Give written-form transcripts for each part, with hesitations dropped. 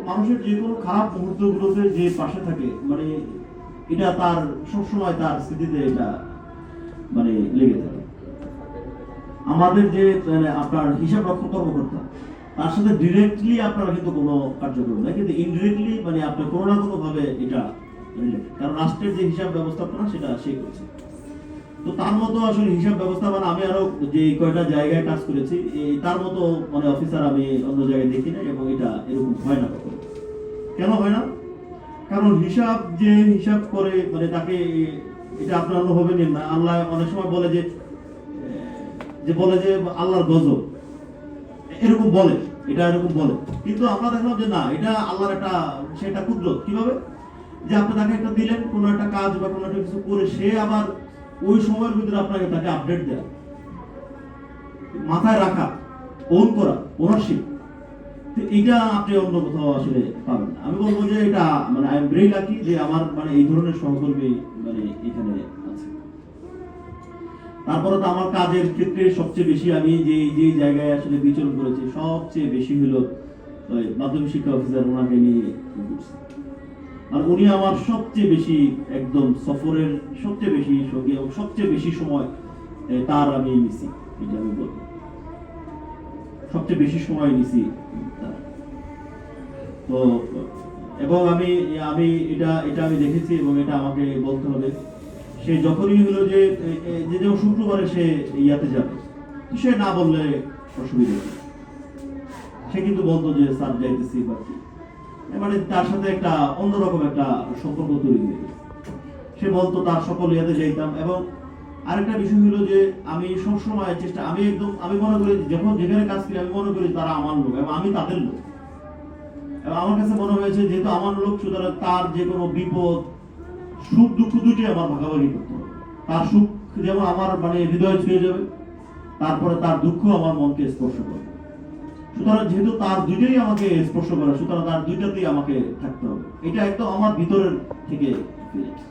মানুষের যে কোনো খারাপ মুহূর্তগুলোতে যে পাশে থাকে মানে এটা তার সবসময় তার স্মৃতিতে এটা মানে লেগে থাকে। আমাদের যে মানে আপনার হিসাব রক্ষক কর্মকর্তা তার সাথে ডিরেক্টলি আপনারা কিন্তু কোনো কার্য করবেন না, কিন্তু ইনডিরেক্টলি মানে আপনি কোনো না কোনো ভাবে এটা রিলেটেড, কারণ রাষ্ট্রের যে হিসাব ব্যবস্থাপনা সেটা সে করছে। তো তার মতো আসলে হিসাব ব্যবস্থাপনা আমি আরো যে কয়টা জায়গায় কাজ করেছি তার মতো মানে অফিসার আমি অন্য জায়গায় দেখি না, এবং এটা এরকম হয় না কখনো। কেন হয় না? কারণ হিসাব করে মানে তাকে এটা আপনার অনুভবে নিন না। আল্লাহ অনেক সময় বলে যে আল্লাহর গজব এরকম বলে, এটা এরকম বলে, কিন্তু আমরা দেখলাম যে না, এটা আল্লাহর একটা সেটা কুদরত। কিভাবে? যে আপনি তাকে একটা দিলেন কোনো একটা কাজ বা কোনো একটা কিছু করে, সে আবার ওই সময়ের ভিতরে আপনাকে তাকে আপডেট দেয়া, মাথায় রাখা, ওন করা, ওনারশিপ, এটা আপনি অন্য কোথাও আসলে পাবেন না। আমি বলবো যে এটা মানে আই এম ভেরি লাকি যে আমার মানে এই ধরনের সহকর্মী মানে এখানে আছে। তারপরে তো আমার কাজের ক্ষেত্রে সবচেয়ে বেশি আমি যে জায়গায় আসলে বিচরণ করেছি সবচেয়ে বেশি হলো মাধ্যমিক শিক্ষা অফিসার, ওনাকে নিয়ে করছি। আর উনি আমার সবচেয়ে বেশি একদম সফরের সবচেয়ে বেশি সঙ্গী এবং সবচেয়ে বেশি সময় তার আমি নিছি, এটা আমি বলবো সবচেয়ে বেশি সময় নিছি তার। তো এবং আমি এটা আমি দেখেছি এবং এটা আমাকে বলতে হবে, সে যখনই হলো যে শুক্রবারে সে ইয়াতে যাবে, সে না বললে অসুবিধা নেই, সে কিন্তু বলতো যে স্যার যাইতেছি বা কি, মানে তার সাথে একটা অন্যরকম একটা সম্পর্ক তৈরি হয়ে গেছে। সে বলতো তার সকল ইয়াতে যাইতাম। এবং আরেকটা বিষয় হলো যে আমি সবসময় চেষ্টা, আমি মনে করি যখন যেখানে কাজ করি আমি মনে করি তারা আমার লোক এবং আমি তাদের লোক। এবং আমার কাছে মনে হয়েছে যেহেতু আমার লোক, সুতরাং তার যে কোনো বিপদ সুখ দুঃখ দুটি আমার ভাগাভাগি করতে হবে। তার সুখ যেমন আমার মানে হৃদয় ছুঁয়ে যাবে, তারপরে তার দুঃখ আমার মনকে স্পর্শ করবে। সুতরাং যেহেতু তার দুইটাই আমাকে স্পর্শ করে, সুতরাং তার দুইটাতেই আমাকে থাকতে হবে, এটা একদম আমার ভিতরের থেকে ফিলিংস।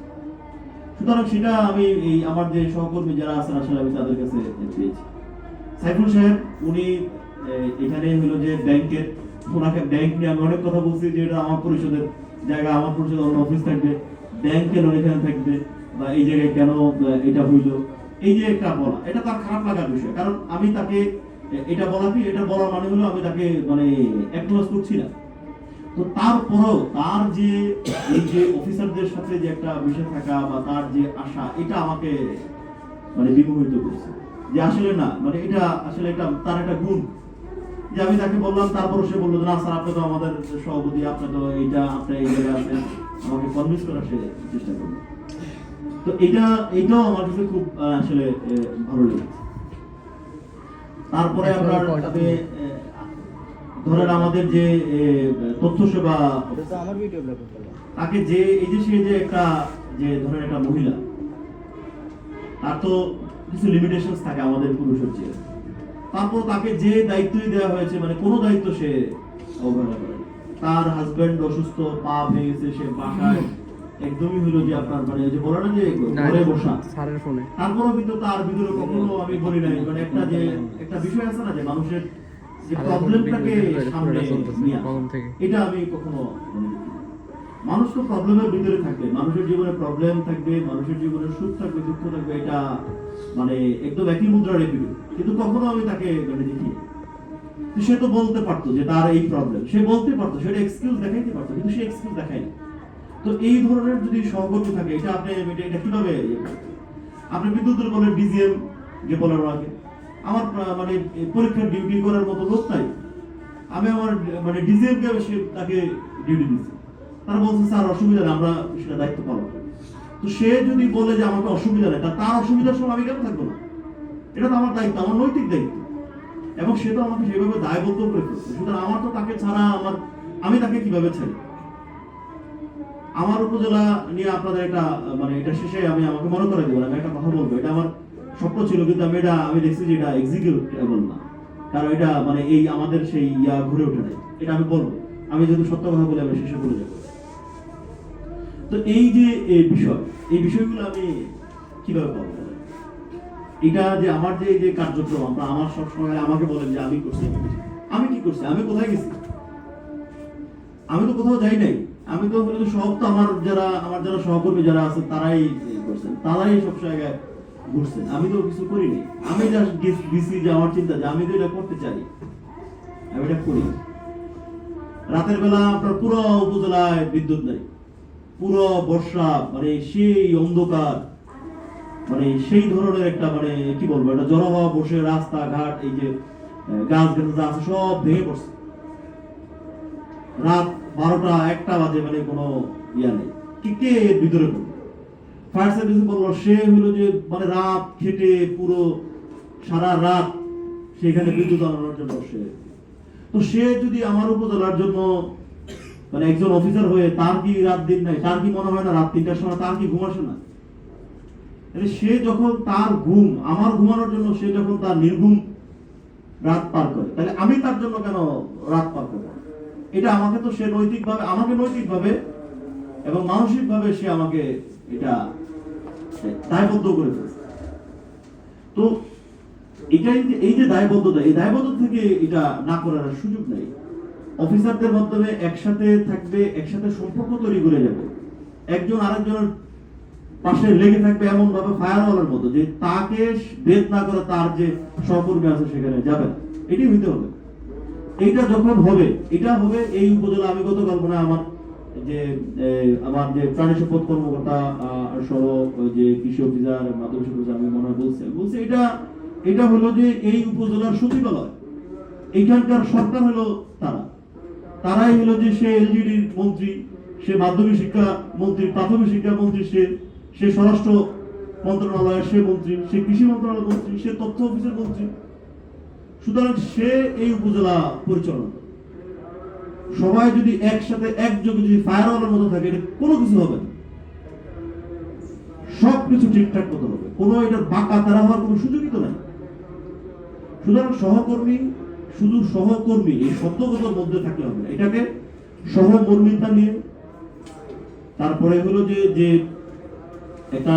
সুতরাং সেটা আমি এই আমার যে সহকর্মী যারা আছেন আসলে আমি তাদের কাছে পেয়েছি। সাইফুল সাহেব উনি এখানে হলো যে ব্যাংকের, ওনাকে ব্যাংক নিয়ে আমি অনেক কথা বলছি যে এটা আমার পরিষদের জায়গা, আমার পরিষদের অন্য অফিস থাকবে, ব্যাংক কেন এখানে থাকবে বা এই জায়গায় কেন এটা হইলো, এই যে একটা বলা, এটা তার খারাপ লাগার বিষয়। কারণ আমি তাকে এটা বলার মানে হলো আমি তাকে মানে অ্যাকনোলেজ করছি না। তো তারপরেও তার যে এই যে অফিসারদের সাথে যে একটা বিষয় থাকা বা তার যে আশা, এটা আমাকে মানে বিমোহিত করছে যে আসলে না, মানে এটা আসলে একটা তার একটা গুণ। যে আমি তাকে বললাম, তারপর সে বললো না স্যার আপনি তো আমাদের সভাপতি, আপনি তো আপনি এই জায়গায় আছেন, আমাকে কনভিন্স করার সে চেষ্টা করলো। তো এটাও আমার কাছে খুব আসলে ভালো লেগেছে। তারপরে আপনার ধরেন আমাদের যে তথ্য সেবা, তাকে যে এই যে সে যে একটা যে ধরেন একটা মহিলা, তার তো কিছু লিমিটেশনস থাকে আমাদের পুরুষের চেয়ে, তারপর তাকে যে দায়িত্বই দেওয়া হয়েছে মানে কোনো দায়িত্ব সে অবহেলা করে। তার হাজবেন্ড অসুস্থ, পা ভেঙে গেছে, সে বাসায় একদমই হলো যে আপনার মানে যে বলে না যে ঘরে বসা, তারপরও কিন্তু তার ভিতরে কখনো আমি বলি নাই মানে একটা বিষয় আছে না যে মানুষের যে প্রবলেমটাকে সামনে নিয়ে আসা, এটা আমি কখনো মানুষ তো প্রবলেমের ভিতরে থাকবে, মানুষের জীবনে প্রবলেম থাকবে, মানুষের জীবনে সুখ থাকবে, দুঃখ থাকবে, এটা মানে একদম একই মুদ্রার এপিটে, কিন্তু কখনো আমি তাকে মানে দেখি। সে তো বলতে পারতো যে তার এই প্রবলেম, সে বলতে পারতো, সেটা এক্সকিউজ দেখাইতে পারতো, কিন্তু সে এক্সকিউজ দেখায় না। তো এই ধরনের যদি সহকর্মী থাকে, এটা আপনি এটা কিভাবে আপনি বিদ্যুতের বলে ডিজিএম যে বলে ওনাকে, আমার মানে পরীক্ষার ডিউটি করার মতো লোক নাই, আমি আমার মানে ডিজিএম কে তাকে ডিউটি দিচ্ছি, তারা বলছে স্যার অসুবিধা নেই, আমরা সেটা দায়িত্ব পালন করি। তো সে যদি বলে যে আমাকে অসুবিধা নেই, তার অসুবিধার সময় আমি কেন থাকবো না? এটা তো আমার দায়িত্ব, আমার নৈতিক দায়িত্ব, এবং সে তো আমাকে সেভাবে দায়বদ্ধ করে ফেলছে। সুতরাং আমার তো তাকে ছাড়া আমি তাকে কিভাবে ছাড়ি? আমার উপজেলা নিয়ে আপনাদের একটা মানে এটা শেষে আমি আমাকে মনে করে দেবো, আমি একটা কথা বলবো, এটা আমার স্বপ্ন ছিল, কিন্তু আমি দেখছি যে এটা এক্সিকিউটেবল না, কারণ এটা মানে এই আমাদের সেই ঘুরে ওঠে নাই। এটা আমি বলবো, আমি যেহেতু সত্য কথা বলে আমি শেষে বলে যাবো। তো এই যে এই বিষয়গুলো আমি কিভাবে পাবো? এটা যে আমার যে কার্যক্রম, আমার সবসময় আমাকে বলেন যে আমি করছি, আমি কি করছি, আমি কোথায় গেছি, আমি তো কোথাও যাই নাই, আমি তো হলো যে সব তো আমার যারা সহকর্মী যারা আছে তারাই করছেন, তারাই সব জায়গায় ঘুরছেন, আমি তো কিছু করিনি। আমি জাস্ট দিছি যে আমার চিন্তা যে আমি তো এটা করতে চাই, আমি এটা করি। রাতের বেলা আপনার পুরো উপজেলায় বিদ্যুৎ নেই, পুরো বর্ষা, মানে সেই অন্ধকার, মানে সেই ধরনের একটা, মানে কি বলবো, একটা জনহওয়া বসে, রাস্তাঘাট, এই যে গাছ গাছ আছে সব ভেঙে পড়ছে। রাত 12টা 1টা বাজে, মানে কোনো ইয়া নেই, কে এর ভিতরে পড়বে। ফায়ার সার্ভিস বললো সে হলো যে মানে রাত খেটে পুরো সারা রাত সেখানে বিদ্যুৎ আনানোর জন্য তো সে যদি আমার উপজেলার জন্য, মানে একজন অফিসার হয়ে তার কি রাত দিন নাই? তার কি মনে হয় না রাত 3টার সময় তার কি ঘুম আসে না? সে যখন তার ঘুম আমার ঘুমানোর জন্য, সে যখন তার নির্ঘুম রাত পার করে, তাহলে আমি তার জন্য কেন রাত পার করবো? এটা আমাকে তো সে নৈতিকভাবে এবং মানসিকভাবে সে আমাকে এটা দায়বদ্ধ করে ফেলছে। তো এটাই যে এই যে দায়বদ্ধতা, এই দায়বদ্ধতা থেকে এটা না করার সুযোগ নাই। অফিসারদের মাধ্যমে একসাথে থাকবে, একসাথে সম্পর্ক তৈরি করে যাবে, একজন আরেকজনের পাশে লেগে থাকবে এমন ভাবে ফায়ারওয়ালের মতো যে তাকে বেদ না করে তার যে সহকর্মী আছে সেখানে যাবে। এটি হইতে হবে। এইটা যখন হবে, এটা হবে এই উপজেলা। আমি গতকাল মনে আমার যে প্রাণী সম্পদ কর্মকর্তা সহ যে কৃষি অফিসার, মাধ্যমিক অফিসার, আমি মনে হয় বলছে এটা হলো যে এই উপজেলার সচিবালয়, এইখানকার সরকার হলো তারাই হলো যে সে এলজিডির মন্ত্রী, সে মাধ্যমিক শিক্ষা মন্ত্রী, প্রাথমিক শিক্ষা মন্ত্রী, সে স্বরাষ্ট্র মন্ত্রণালয়ের সে মন্ত্রী, সে কৃষি মন্ত্রণালয়ের মন্ত্রী, সে তথ্য অফিসের মন্ত্রী। সুতরাং সে এই উপজেলা পরিচালনা করে। সবাই যদি একসাথে একযোগে যদি ফায়ারওয়ালের মতো থাকে, এটা কোনো কিছু হবে না, সবকিছু ঠিকঠাক মতো হবে, কোনো এটার বাঁকা তারা হওয়ার কোনো সুযোগই তো নাই। সুতরাং শুধু সহকর্মী এই শব্দগতর মধ্যে থাকলে হবে না, এটাকে সহমর্মিতা নিয়ে, তারপরে হলো যে একটা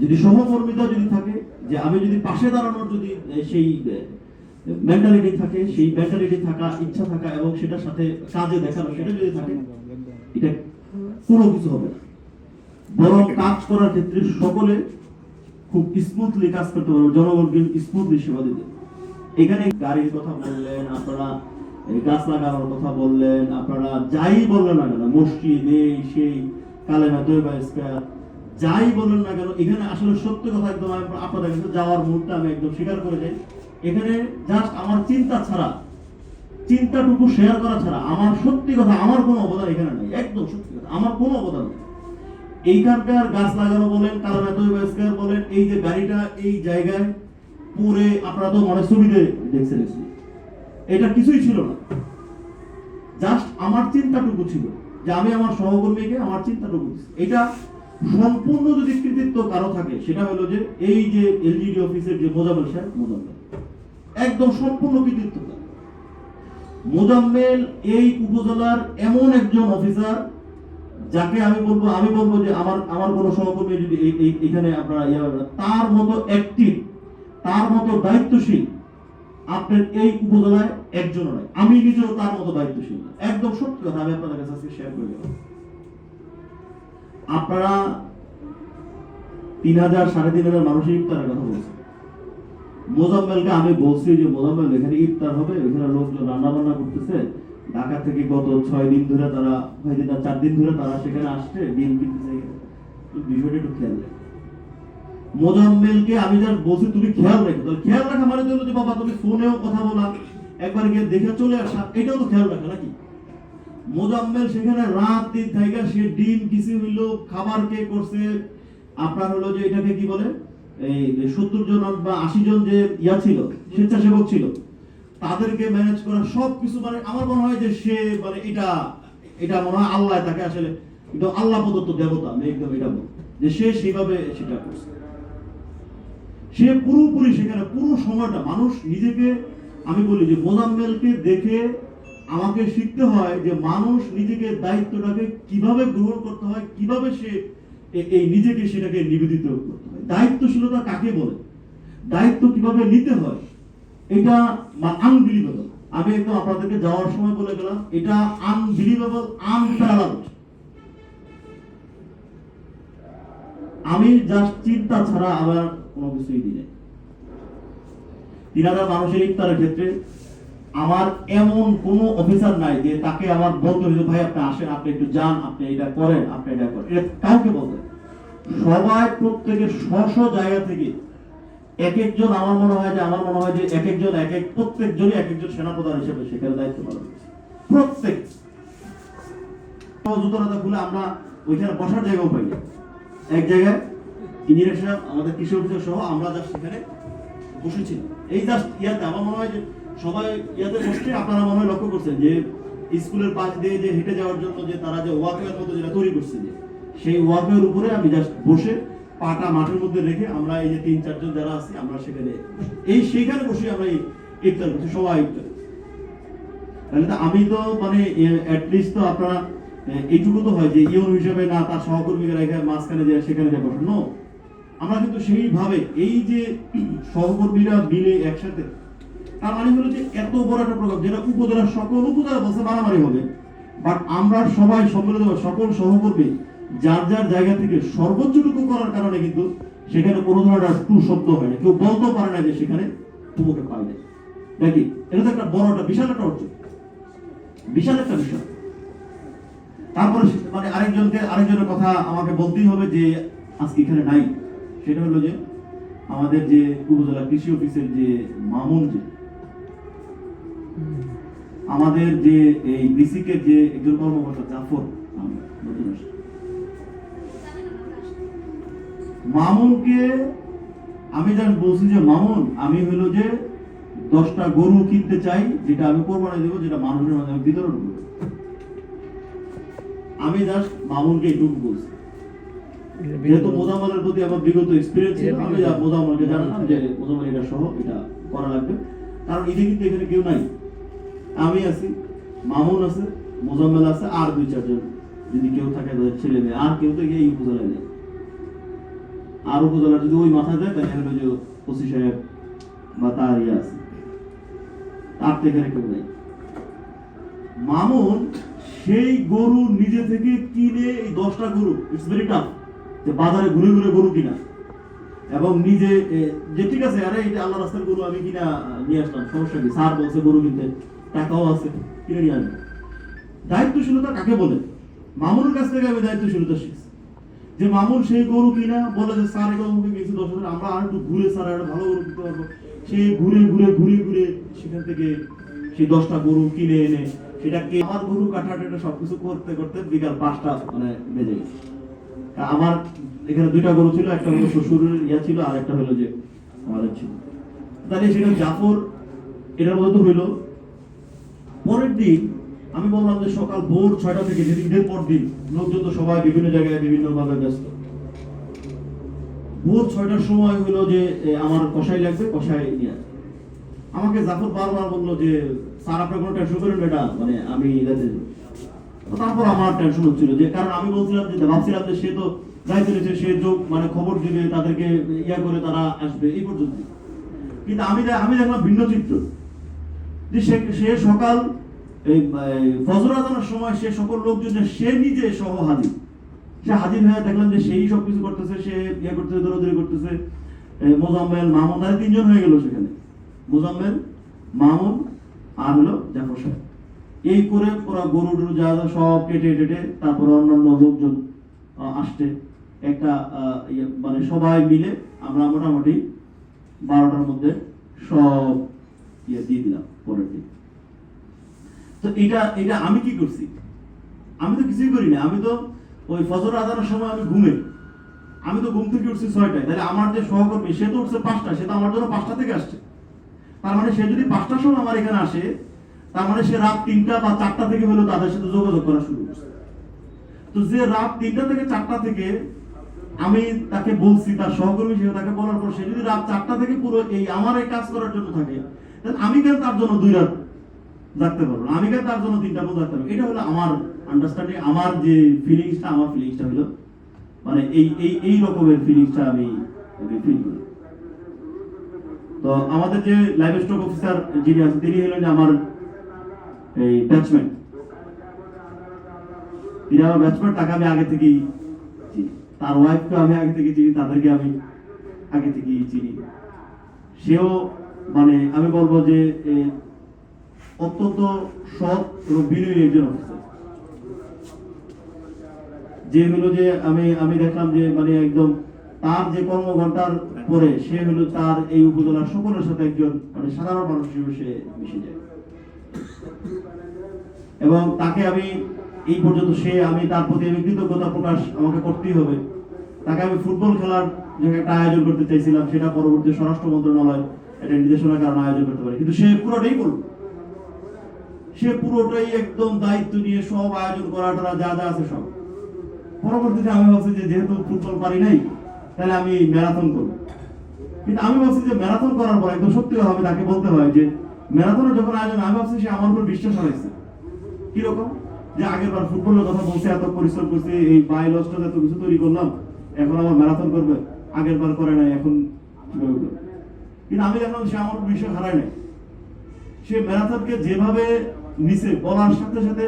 যদি সহমর্মিতা যদি থাকে, যে আমি যদি পাশে দাঁড়ানোর যদি সেই মেন্টালিটি থাকে, সেই মেন্টালিটি থাকা, ইচ্ছা থাকা এবং সেটার সাথে কাজে দেখানো, সেটা যদি থাকে, এটা কোনো কিছু হবে না। বরং কাজ করার ক্ষেত্রে সকলে খুব স্মুথলি কাজ করতে পারবে, জনগণকে স্মুথলি সেবা দিতে। এখানে গাড়ির কথা বললেন আপনারা, গাছ লাগানোর কথা বললেন আপনারা, যাই বললেন না কেন, মসজিদ এই সেই কালেমা তৈবা স্কয়ার, যাই বললেন না কেন, এখানে আসলে সত্যি কথা একদম আপনাদের কাছে যাওয়ার মুহূর্তে আমি একদম স্বীকার করে যাই, এখানে জাস্ট আমার চিন্তাটুকু শেয়ার করা ছাড়া আমার সত্যি কথা আমার কোনো অবদান এখানে নাই। একদম সত্যি কথা, আমার কোনো অবদান নেই। এইখানকার গাছ লাগানো বলেন, কালেমা তৈবা স্কয়ার বলেন, এই যে গাড়িটা এই জায়গায় পুরে, আপনারা তো মনে ছবিতে দেখছেন, এটা কিছুই ছিল না, জাস্ট আমার চিন্তাটুকু ছিল যে আমি আমার সহকর্মীকে আমার চিন্তাটুকু, এটা সম্পূর্ণ যদি কৃতিত্ব কারো থাকে সেটা হলো যে এই যে এলজিডি অফিসের যে মোজাম্মেল সাহেব, একদম সম্পূর্ণ কৃতিত্ব। মোজাম্মেল এই উপজেলার এমন একজন অফিসার যাকে আমি বলবো যে আমার কোনো সহকর্মী যদি এখানে আপনারা তার মতো অ্যাক্টিভ, তার মতো দায়িত্বশীল আপনার এই উপজেলায় একজন নয়। আমি নিজেও তার মতো দায়িত্বশীল, একদম সত্যি কথা আমি আপনাদের কাছে আজকে শেয়ার করে গেলাম। আপনারা 3000 3500 মানুষের ইফতারের কথা বলছেন। মোজাম্মেলকে আমি বলছি যে মোজাম্মেল এখানে ইফতার হবে, এখানে লোকজন রান্না বান্না করতেছে, ঢাকা থেকে গত 6 দিন ধরে তারা 4 দিন ধরে তারা সেখানে আসছে, ডিম কিনতেছে, বিষয়টা একটু খেয়াল রাখে। মোজাম্মেলকে আমি যার বলছি তুমি খেয়াল রাখো, তাহলে খেয়াল রাখা মানে তো যে বাবা তুমি ফোনেও কথা বলা, একবার গিয়ে দেখে চলে আসা, এটাও তো খেয়াল রাখা নাকি? মোজাম্মেল সেখানে রাত দিন থেকে সে ডিম কিছু হইলো, খাবার কে করছে, আপনার হলো যে এটাকে কি বলে, এই 70 জন বা 80 জন যে ছিল স্বেচ্ছাসেবক ছিল, তাদেরকে ম্যানেজ করা সবকিছু, মানে আমার মনে হয় যে সে মানে এটা মনে হয় আল্লাহ তাকে আসলে, এটা আল্লাহ প্রদত্ত দেবতা, আমি একদম এটা বলবো যে সে সেভাবে সেটা করছে। সে পুরোপুরি সেখানে পুরো সময়টা মানুষ নিজেকে, আমি বলি যে মোজাম্মেলকে দেখে আমাকে শিখতে হয় যে মানুষ নিজেকে দায়িত্বটাকে কিভাবে গ্রহণ করতে হয়, কিভাবে সে এই নিজেকে সেটাকে নিবেদিত করতে হয়। দায়িত্বশীলতা কাকে বলে, দায়িত্ব কিভাবে নিতে হয়, এটা আনবিলিভেবল। আমি একদম আপনাদেরকে যাওয়ার সময় বলে গেলাম, এটা আনবিলিভেবল, আনপ্যারালালড। আমি জাস্ট চিন্তা ছাড়া আমার কোনো কিছুই দিই নাই। 3000 মানুষের ইফতারের ক্ষেত্রে আমার এমন কোন অফিসার নাই যে তাকে আমার বলতে হইতো ভাই আপনি আসেন, আপনি একটু যান, আপনি এটা করেন, আপনি এটা করেন, এটা কাউকে বলতে। সবাই প্রত্যেকের স্ব জায়গা থেকে এক একজন, আমার মনে হয় যে এক একজন প্রত্যেকজনই এক একজন সেনাপ্রধান হিসেবে সেখানে দায়িত্ব পালন করছে। প্রত্যেক জুতোরাতা খুলে আমরা ওইখানে বসার জায়গাও পাই না। এক জায়গায় ইঞ্জিনিয়ার সাহেব, আমাদের কৃষি অফিসার সহ আমরা জাস্ট সেখানে বসেছিলাম। এই জাস্ট ইয়াতে আমার মনে হয় যে সবাই ইয়াতে বসে, আপনারা মনে হয় লক্ষ্য করছেন যে স্কুলের পাশ দিয়ে যে হেঁটে যাওয়ার জন্য যে তারা যে ওয়াকওয়ের মতো যেটা তৈরি করছে, যে সেই ওয়াকওয়ের উপরে আমি জাস্ট বসে পাটা মাঠের মধ্যে রেখে আমরা এই যে 3-4 জন যারা আছি আমরা সেখানে সেইখানে বসে আমরা ইফতার করছি, সবাই ইফতার। তাহলে তো আমি তো মানে অ্যাটলিস্ট তো আপনারা এইটুকু তো হয় যে ইউন হিসেবে না তার সহকর্মীরা রেখে মাঝখানে যায় সেখানে যায় বসে। নো, আমরা কিন্তু সেইভাবে এই যে সহকর্মীরা মিলে একসাথে, তার মানে হলো যে এত বড় একটা প্রোগ্রাম যেটা উপজেলার সকল উপজেলা বলছে মারামারি হবে, বাট আমরা সবাই সম্মিলিত সকল সহকর্মী যার যার জায়গা থেকে সর্বোচ্চটুকু করার কারণে কিন্তু সেখানে কোনো ধরনের টু শব্দ হয় না, কেউ বলতেও পারে না যে সেখানে তোমাকে পাই না। নাকি এটা তো একটা বড় একটা বিশাল একটা অর্জন, বিশাল একটা বিষয়। তারপরে মানে আরেকজনের কথা আমাকে বলতেই হবে যে আজকে এখানে নাই, সেটা হলো যে আমাদের যে উপজেলা কৃষি অফিসের যে মামুন, যে আমাদের যে এই বিসিকের যে একজন কর্মকর্তা জাফর মামুনকে আমি জাস্ট বলছি যে মামুন, আমি হলো যে 10টা গরু কিনতে চাই, যেটা আমি কোরবানি দেবো, যেটা মানুষের মাঝে আমি বিতরণ করবো। আমি জাস্ট মামুনকে এইটুকু বলছি, যেহেতু মোজাম্মেলের প্রতি আমার বিগত এক্সপিরিয়েন্স ছিল, আমি মোজাম্মেলকে জানালাম যে মোজাম্মেল এটা সহ এটা করা লাগবে, কারণ ঈদে কিন্তু এখানে কেউ নাই, আমি আছি, মামুন আছে, মোজাম্মেল আছে, আর 2-4 জন যদি কেউ থাকে তাদের ছেলে মেয়ে, আর কেউ তো এই উপজেলায় নেই। আর উপজেলা যদি ওই মাথা দেয় তাহলে হলো যে ওসি সাহেব বা তার ইয়ে আছে, তার তো এখানে কেউ নেই। মামুন সেই গরু নিজে থেকে কিনে, এই 10টা গরু, ইটস ভেরি টাফ যে বাজারে ঘুরে ঘুরে গরু কিনা, এবং নিজে যে ঠিক আছে আরে এটা আল্লাহ রাস্তার গরু আমি কিনা নিয়ে আসলাম, সমস্যা কি, স্যার বলছে গরু কিনতে, টাকাও আছে, কিনে নিয়ে আসবে। দায়িত্বশীলতা কাকে বলে? মামুনের কাছ থেকে আমি দায়িত্বশীলতা শিখছি, যে মামুন সেই গরু কিনা বলে যে স্যার এটা আমাকে গেছি 10,000, আমরা আর একটু ঘুরে স্যার একটা ভালো গরু কিনতে পারবো, সেই ঘুরে ঘুরে ঘুরে ঘুরে সেখান থেকে সেই 10টা গরু কিনে এনে সেটাকে আমার গরু কাটাটা সবকিছু করতে করতে বিকাল 5টা মানে বেজে গেছে। আমার এখানে 2টা গরু ছিল, একটা হলো শ্বশুরের ইয়া ছিল, আর একটা হলো যে আমাদের ছিল। তাহলে সেটা জাফর এটার মতো হইলো। পরের দিন আমি বললাম যে সকাল ভোর 6টা থেকে, যেদিন ঈদের পর দিন লোকজন তো সবাই বিভিন্ন জায়গায় বিভিন্ন ভাবে ব্যস্ত, ভোর 6টার সময় হলো যে আমার কষাই লাগবে, কষাই নিয়ে আমাকে জাফর বারবার বললো যে স্যার আপনার কোনো টেনশন করেন এটা, মানে আমি তারপর আমার টেনশন হচ্ছিল, যে কারণ আমি বলছিলাম যে ভাবছিলাম যে সে তো দায়িত্ব নিয়েছে, সে যোগ মানে খবর দিবে, তাদেরকে ইয়া করে তারা আসবে, এই পর্যন্ত। কিন্তু আমি দেখলাম ভিন্ন চিত্র, যে সে সকাল এই ফজর আজানের সময় সে সকল লোকজন সে নিজে সহ হাজির, সে হাজির হয়ে দেখলাম যে সেই সবকিছু করতেছে, সে ইয়ে করতেছে, দৌড়াদৌড়ি করতেছে। মোজাম্মেল, মামুন, তারা 3 জন হয়ে গেল সেখানে, মোজাম্মেল, মামুন আর হলো জাফর সাহেব। এই করে ওরা গরু টরু যা যা সব কেটে টেটে তারপর অন্যান্য লোকজন আসছে, একটা মানে সবাই মিলে আমরা মোটামুটি 12টার মধ্যে সব ইয়ে দিয়ে দিলাম পরের দিন। তো এটা আমি কি করছি? আমি তো কিছুই করি না, আমি তো ওই ফজর আজানের সময় আমি আমি তো ঘুম থেকে উঠছি 6টায়, তাহলে আমার যে সহকর্মী সে তো উঠছে 5টা, সে তো আমার জন্য 5টা থেকে আসছে। তার মানে সে যদি 5টার সময় আমার এখানে আসে, তার মানে সে রাত 3টা বা 4টা থেকে হলো তাদের সাথে যোগাযোগ করা শুরু করছে। তো যে রাত 3টা থেকে 4টা থেকে আমি তাকে বলছি, তার সহকর্মী হিসেবে তাকে বলার পর সে যদি রাত 4টা থেকে পুরো এই আমার এই কাজ করার জন্য থাকে, তাহলে আমি কেন তার জন্য 2 রাত থাকতে পারবো না, আমি কেন তার জন্য 3টা পর্যন্ত থাকতে পারবো? এটা হলো আমার আন্ডারস্ট্যান্ডিং, আমার যে ফিলিংসটা, আমার ফিলিংসটা হলো মানে এই রকমের ফিলিংসটা আমি ফিল করি। তো আমাদের যে লাইভ স্টক অফিসার যিনি আছেন তিনি হলেন আমার এই ব্যাটসম্যান, তিনি আমার ব্যাটসম্যান, তাকে আমি আগে থেকেই চিনি, তার ওয়াইফকে আমি আগে থেকে চিনি, তাদেরকে আমি আগে থেকেই চিনি। সেও মানে আমি বলবো যে অত্যন্ত সৎ এবং বিনয়ী একজন অফিসার, যে হলো যে আমি দেখলাম যে মানে একদম তার যে কর্মঘণ্টার পরে সে হলো তার এই উপজেলার সকলের সাথে একজন মানে সাধারণ মানুষ হিসেবে সে মিশে যায়। এবং তাকে আমি এই পর্যন্ত আমি তার প্রতি আমি কৃতজ্ঞতা প্রকাশ আমাকে করতেই হবে। তাকে আমি ফুটবল খেলার যে একটা আয়োজন করতে চাইছিলাম, সেটা পরবর্তী স্বরাষ্ট্র মন্ত্রণালয় এটা নির্দেশনার কারণে আয়োজন করতে পারে, কিন্তু সে পুরোটাই করল। সে পুরোটাই একদম দায়িত্ব নিয়ে সব আয়োজন করাটা যা যা আছে সব। পরবর্তীতে আমি ভাবছি যে যেহেতু ফুটবল পারি নাই, তাহলে আমি ম্যারাথন করব। কিন্তু আমি ভাবছি যে ম্যারাথন করার পর একদম সত্যি কথা আমি তাকে বলতে হয় যে ম্যারাথনের যখন আয়োজন, আমি ভাবছি সে আমার উপর বিশ্বাস হারাইছে। কিরকম যে আগের বার ফুটবলের কথা বলছে, এত পরিশ্রম করছে, এই বাই লসটা এত কিছু তৈরি করলাম, এখন আমার ম্যারাথন করবে, আগের বার করে নাই, এখন কিভাবে করবে? কিন্তু আমি দেখলাম সে আমার উপর বিশ্বাস হারায় নাই। সে ম্যারাথনকে যেভাবে নিচে বলার সাথে সাথে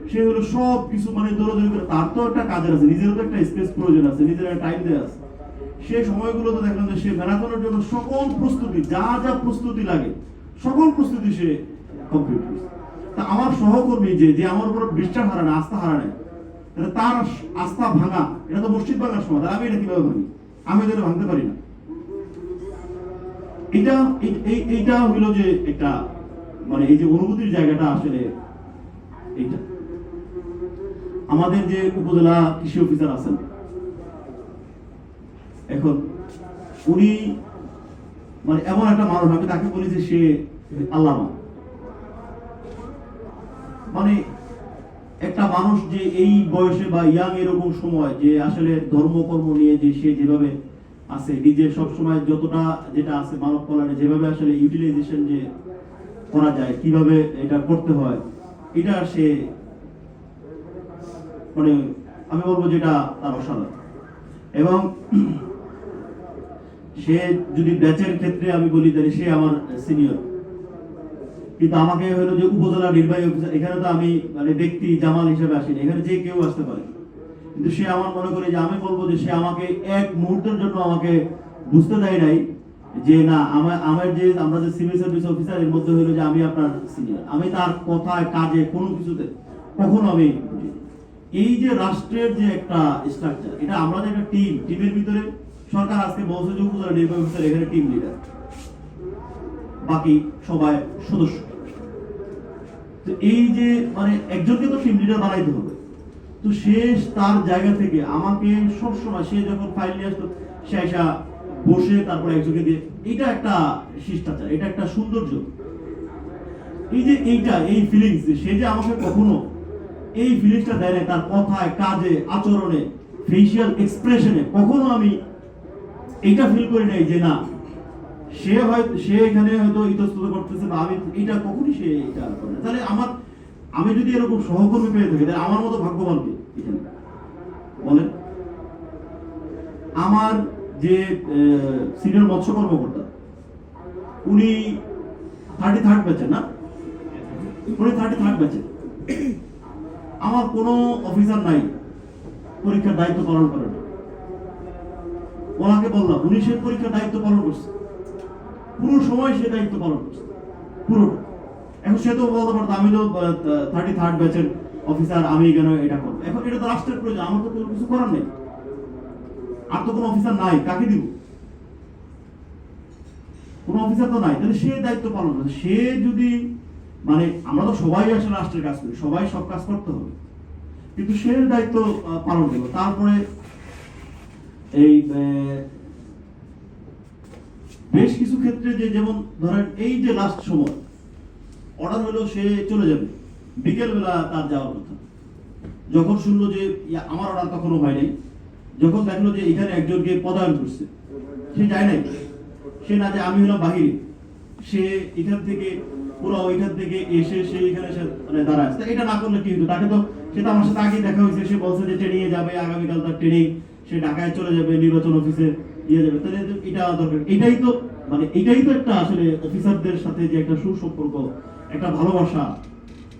সে হলো সব কিছু মানে দৌড়াদৌড়ি করে, তার তো একটা কাজের আছে, নিজেরও তো একটা স্পেস প্রয়োজন আছে, নিজের একটা টাইম দেওয়া আছে। সে সময়গুলোতে দেখলাম যে সে ম্যারাথনের জন্য সকল প্রস্তুতি, যা যা প্রস্তুতি লাগে সকল প্রস্তুতি সে কমপ্লিট করছে। তা আমার সহকর্মী যে আমার উপর বিশ্বাস হারা না, আস্থা হারা নাই, তার আস্থা ভাঙা, এটা তো মসজিদ ভাঙার সময়, আমি এটা কিভাবে ভাঙি? আমি এটা ভাঙতে পারি না। এইটা হইল যে একটা মানে এই যে অনুভূতির জায়গাটা আসলে এইটা। আমাদের যে উপজেলা কৃষি অফিসার আছেন, এখন উনি মানে এমন একটা মানুষ, আমি তাকে বলি যে সে আল্লামা। মানে একটা মানুষ যে এই বয়সে বা ইয়াং এরকম সময় যে আসলে ধর্মকর্ম নিয়ে যে সে যেভাবে আছে, নিজে সবসময় যতটা যেটা আছে মানব কল্যাণে যেভাবে আসলে ইউটিলাইজেশন যে করা যায়, কিভাবে এটা করতে হয়, এটা সে মানে আমি বলবো যেটা তার অসাধারণ। এবং সে যদি ব্যাচের ক্ষেত্রে আমি বলি তাহলে সে আমার সিনিয়র, কিন্তু আমাকে হলো যে উপজেলা নির্বাহী অফিসার, এখানে তো আমি মানে ব্যক্তি জামাল হিসেবে আসিনি, এখানে যে কেউ আসতে পারে, কিন্তু সে আমার মনে করে যে আমি বলবো যে সে আমাকে এক মুহূর্তের জন্য আমাকে বুঝতে দেয় নাই যে না আমার যে আমরা যে সিভিল সার্ভিস অফিসার এর মধ্যে হলো যে আমি আপনার সিনিয়র। আমি তার কথায় কাজে কোনো কিছুতে কখনো আমি এই যে রাষ্ট্রের যে একটা স্ট্রাকচার, এটা আমরা যে একটা টিমের ভিতরে সরকার আজকে বলছে যে উপজেলা নির্বাহী অফিসার এখানে টিম লিডার, বাকি সবাই সদস্য। তো এই যে মানে একজনকে তো টিম লিডার বানাইতে হবে, তো সে তার জায়গা থেকে আমাকে সবসময় সে যখন ফাইল নিয়ে আসতো সে এসা বসে তারপরে একজনকে দিয়ে, এটা একটা শিষ্টাচার, এটা একটা সৌন্দর্য। এই যে এই ফিলিংস সে যে আমাকে কখনো এই ফিলিংসটা দেয় না, তার কথায় কাজে আচরণে ফেসিয়াল এক্সপ্রেশনে কখনো আমি এটা ফিল করি নাই যে না সে এখানে হয়তো ইতস্তত করতেছে বা আমি এটা কখনই সে এটা করে না। তাহলে আমি যদি এরকম সহকর্মী পেয়ে থাকি তাহলে আমার মতো ভাগ্যবান কে এখানে বলেন? আমার যে সিনিয়র মৎস্য কর্মকর্তা উনি 33rd ব্যাচে, না উনি 33rd ব্যাচে। আমার কোনো অফিসার নাই পরীক্ষার দায়িত্ব পালন করে না। ওনাকে বললাম, উনি সে পরীক্ষার দায়িত্ব পালন করছে, পুরো সময় সে দায়িত্ব পালন করছে পুরোটা। এখন সে তো বলতে পারতো আমি তো 33rd ব্যাচের অফিসার, আমি কেন এটা করবো? এখন এটা তো রাষ্ট্রের প্রয়োজন, আমার তো কিছু করার নেই, আর তো কোনো অফিসার নাই, কাকে দিব? কোনো অফিসার তো নাই, তাহলে সে দায়িত্ব পালন করছে। সে যদি মানে আমরা তো সবাই আসলে রাষ্ট্রের কাজ করি, সবাই সব কাজ করতে হবে, কিন্তু সে দায়িত্ব পালন করবে। তারপরে এই বেশ কিছু ক্ষেত্রে যে যেমন ধরেন এই যে লাস্ট সময় অর্ডার হলো সে চলে যাবে, বিকেল বেলা তার যাওয়ার কথা, যখন শুনলো যে আমার অর্ডার তখনও হয় নাই, যখন দেখলো যে এখানে একজনকে পদায়ন করছে, সে যায় নাই। সে না যে আমি হলাম বাহিরে, সে এখান থেকে পুরো ওইখান থেকে এসে সে এখানে মানে দাঁড়ায়। এটা না করলে কি হতো? তাকে তো সে তো আমার সাথে আগে দেখা হয়েছে, সে বলছে যে ট্রেনিং এ যাবে, আগামীকাল তার ট্রেনিং, সে ঢাকায় চলে যাবে, নির্বাচন অফিসে দিয়ে যাবে। তাহলে এটা দরকার, এটাই তো একটা আসলে অফিসারদের সাথে যে একটা সুসম্পর্ক, একটা ভালোবাসা,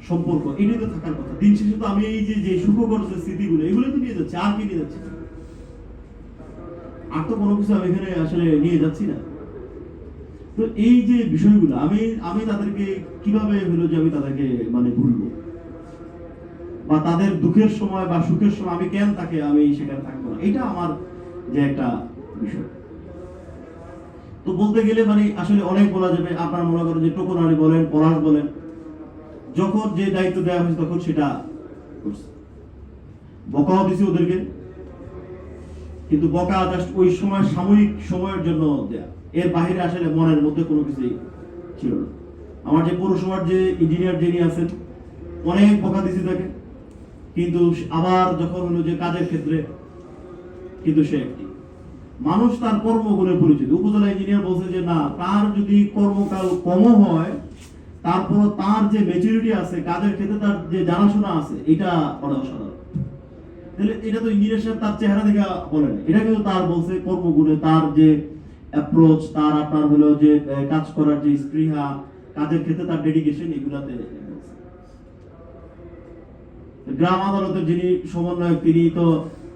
সম্পর্ক, এটাই তো থাকার কথা। দিন শেষে তো আমি এই যে সুখকর যে স্মৃতিগুলো, এগুলো তো নিয়ে যাচ্ছি, আর কি নিয়ে যাচ্ছি? আর তো কোনো কিছু আমি এখানে আসলে নিয়ে যাচ্ছি না। তো এই যে বিষয়গুলো আমি আমি তাদেরকে কিভাবে হলো যে আমি তাদেরকে মানে ভুলবো, বা তাদের দুঃখের সময় বা সুখের সময় আমি কেন তাকে আমি সেখানে থাকবো না, এটা আমার যে একটা বিষয়। তো বলতে গেলে মানে আসলে অনেক বলা যাবে। আপনার মনে করেন যে টোকনারি বলেন, পলাশ বলেন, যখন যে দায়িত্ব দেওয়া হয়েছে তখন সেটা করছে। বকাও দিছে ওদেরকে, কিন্তু বকা জাস্ট ওই সময় সাময়িক সময়ের জন্য দেয়া, এর বাইরে আসলে মনের মধ্যে কোনো কিছুই ছিল না। আমার যে পৌরসভার যে ইঞ্জিনিয়ার যিনি আছেন, অনেক বকা দিছি তাকে, কিন্তু আবার যখন হলো যে কাজের ক্ষেত্রে, কিন্তু সে একটি মানুষ তার কর্মগুণে পরিচিত। উপজেলা ইঞ্জিনিয়ার বলছে যে না, তার যদি কর্মকাল কমও হয়, তারপর তার যে ম্যাচুরিটি আছে কাজের ক্ষেত্রে, তার যে জানাশোনা আছে, এটা অসাধারণ। তাহলে এটা তো ইঞ্জিনিয়ার সাহেব তার চেহারা দেখে বলে না, এটা কিন্তু তার বলছে কর্মগুণে, তার যে অ্যাপ্রোচ, তার আপনার হলো যে কাজ করার যে স্পৃহা, কাজের ক্ষেত্রে তার ডেডিকেশন, এগুলাতে। গ্রাম আদালতের যিনি সমন্বয়ক, তিনি তো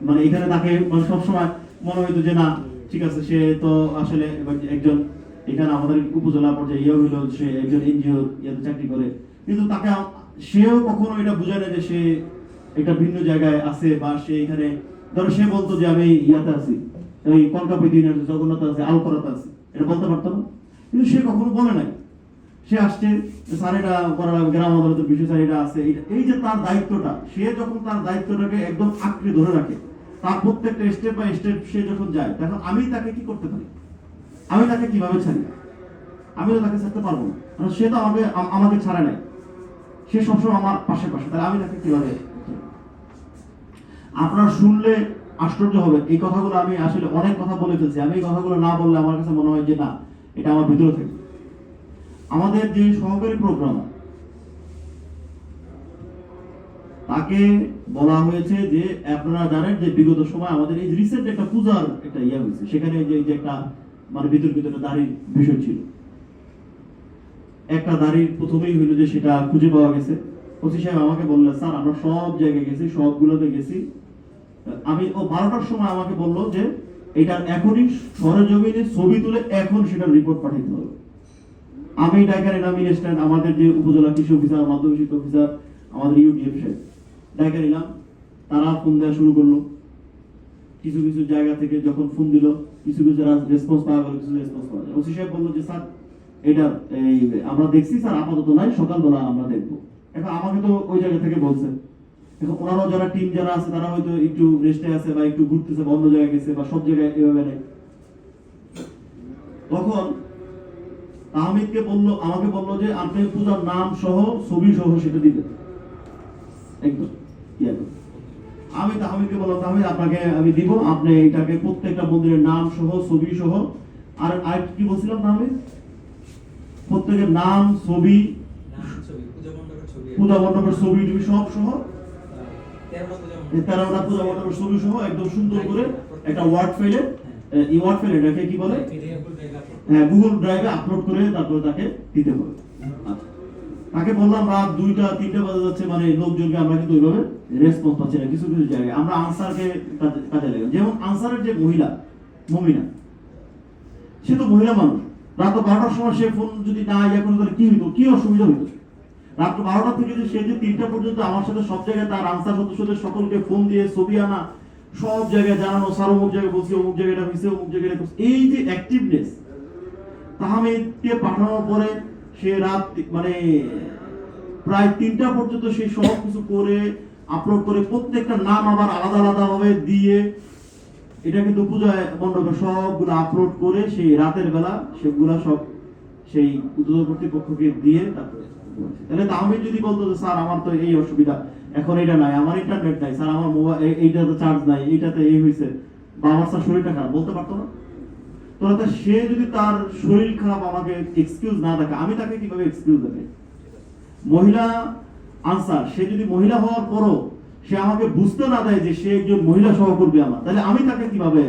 মানে এখানে তাকে মানে সবসময় মনে হইতো যে না ঠিক আছে, সে তো আসলে একজন এখানে আমাদের উপজেলা পর্যায়ে ইয়ে হইলো, সে একজন এনজিও ইয়েতে চাকরি করে, কিন্তু তাকে সেও কখনো এটা বুঝায় না যে সে একটা ভিন্ন জায়গায় আছে, বা সে এখানে ধরো সে বলতো যে আমি ইয়াতে আছি, ওই কলকাতা ইউনিয়নের জগন্নাথ আছে, আলপরাতে আছে, এটা বলতে পারতো না, কিন্তু সে কখনো বলে নাই। সে আসছে, স্যার এটা করার গ্রাম আদালতের বিষয়, স্যার এটা আছে, এই যে তার দায়িত্বটা, সে যখন তার দায়িত্বটাকে একদম আঁকড়ে ধরে রাখে, তার প্রত্যেকটা স্টেপ বাই স্টেপ সে যখন যায়, তখন আমি তাকে কি করতে পারি? আমি তাকে কিভাবে ছাড়ি? আমি তো তাকে ছাড়তে পারবো না, কারণ সে তো আমাকে ছাড়ে নাই, সে সবসময় আমার পাশে পাশে, তাহলে আমি তাকে কিভাবে? আপনার শুনলে আশ্চর্য হবে, এই কথাগুলো আমি আসলে অনেক কথা বলে ফেলছি। আমি এই কথাগুলো না বললে আমার কাছে মনে হয় যে না, এটা আমার ভিতরে থেকে। আমাদের যে সহকারী প্রোগ্রাম, তাকে বলা হয়েছে যে আপনারা জানেন যে বিগত সময় আমাদের এই রিসেন্ট একটা পূজার একটা ইয়া হয়েছে, সেখানে যে একটা মানে বিতর্কিত একটা দাড়ির বিষয় ছিল। একটা দাড়ির প্রথমেই হইলো যে সেটা খুঁজে পাওয়া গেছে। ওসি সাহেব আমাকে বললেন, স্যার আমরা সব জায়গায় গেছি, সবগুলোতে গেছি। আমি 12টার সময় আমাকে বললো যে এটা এখনই সরেজমিনে ছবি তুলে এখন সেটা রিপোর্ট পাঠাইতে হবে। আমি ডাইকার এলাম ইনস্ট্যান্ট, আমাদের যে উপজেলা কৃষি অফিসার, মাধ্যমিক শিক্ষা অফিসার, আমাদের ইউডিএফ সাহেব ডাইকার এলাম, তারা ফোন দেওয়া শুরু করলো। কিছু কিছু জায়গা থেকে যখন ফোন দিল, কিছু কিছু রেসপন্স পাওয়া গেল, কিছু রেসপন্স পাওয়া যায়। ওসি সাহেব বললো যে স্যার এটা আমরা দেখছি স্যার, আপাতত নাই, সকালবেলা আমরা দেখবো। এখন আমাকে তো ওই জায়গা থেকে বলছে, এখন ওনারাও যারা টিম যারা আছে, তারা হয়তো একটু রেস্টে আছে, বা একটু ঘুরতেছে, বা অন্য জায়গায় গেছে, বা সব জায়গায় এভাবে নেই। তখন তাহমিদকে বললো, আমাকে বললো যে আপনি পূজার নাম সহ ছবি সহ সেটা দিবেন একদম। আমি তাহমিদকে বললাম, তাহমিদ আপনাকে আমি দিব, আপনি এটাকে প্রত্যেকটা মন্দিরের নাম সহ ছবি সহ, আর কি বলছিলাম তাহমিদ, প্রত্যেকের নাম, ছবি, পূজা মণ্ডপের ছবি সব সহ, 13টা পূজা মণ্ডপের ছবি সহ একদম সুন্দর করে একটা ওয়ার্ড ফাইলে, এই ওয়ার্ড ফাইলে এটাকে কি বলে, হ্যাঁ, গুগল ড্রাইভে আপলোড করে তারপরে তাকে দিতে হবে। আচ্ছা, তাকে বললাম রাত 2টা-3টা বাজে যাচ্ছে, মানে লোকজনকে আমরা কিন্তু ওইভাবে রেসপন্স পাচ্ছি না। কিছু কিছু জায়গায় আমরা আনসারকে কাজে লাগাই, যেমন আনসারের যে মহিলা মমিনা, সে তো মহিলা মানুষ, রাত 12টার সময় সে ফোন যদি না ইয়া করে, তাহলে কি হইতো, কি অসুবিধা হইতো? রাত 12টা থেকে যে সে যে 3টা পর্যন্ত আমার সাথে সব জায়গায় তার আনসার সদস্যদের সকলকে ফোন দিয়ে ছবি আনা, সব জায়গায় জানানো, স্যার অমুক জায়গায় বলছি, অমুক জায়গাটা হয়েছে, অমুক জায়গাটা করছে, এই যে অ্যাক্টিভনেস। তাহমিদকে পাঠানোর পরে সে রাত মানে প্রায় 3টা পর্যন্ত সে সব কিছু করে আপলোড করে, প্রত্যেকটা নাম আবার আলাদা আলাদা ভাবে দিয়ে, এটা কিন্তু পূজা মণ্ডপে সবগুলো আপলোড করে সেই রাতের বেলা সেগুলা সব সেই উদ্যোগ কর্তৃপক্ষকে দিয়ে তারপরে। তাহলে তাহমিদ যদি বলতো যে স্যার আমার তো এই অসুবিধা, এখন এটা নাই, আমার ইন্টারনেট নাই, স্যার আমার মোবাইল এইটাতে চার্জ নাই, এইটাতে এই হয়েছে, বা আমার স্যার শরীরটা খারাপ, বলতে পারতো না? তো সে যদি তার শরীর খারাপ আমাকে এক্সকিউজ না দেখে, আমি তাকে কিভাবে এক্সকিউজ দেবে? মহিলা আনসার, সে যদি মহিলা হওয়ার পরও সে আমাকে বুঝতে না দেয় যে সে একজন মহিলা সহকর্মী আমার, তাহলে আমি তাকে কিভাবে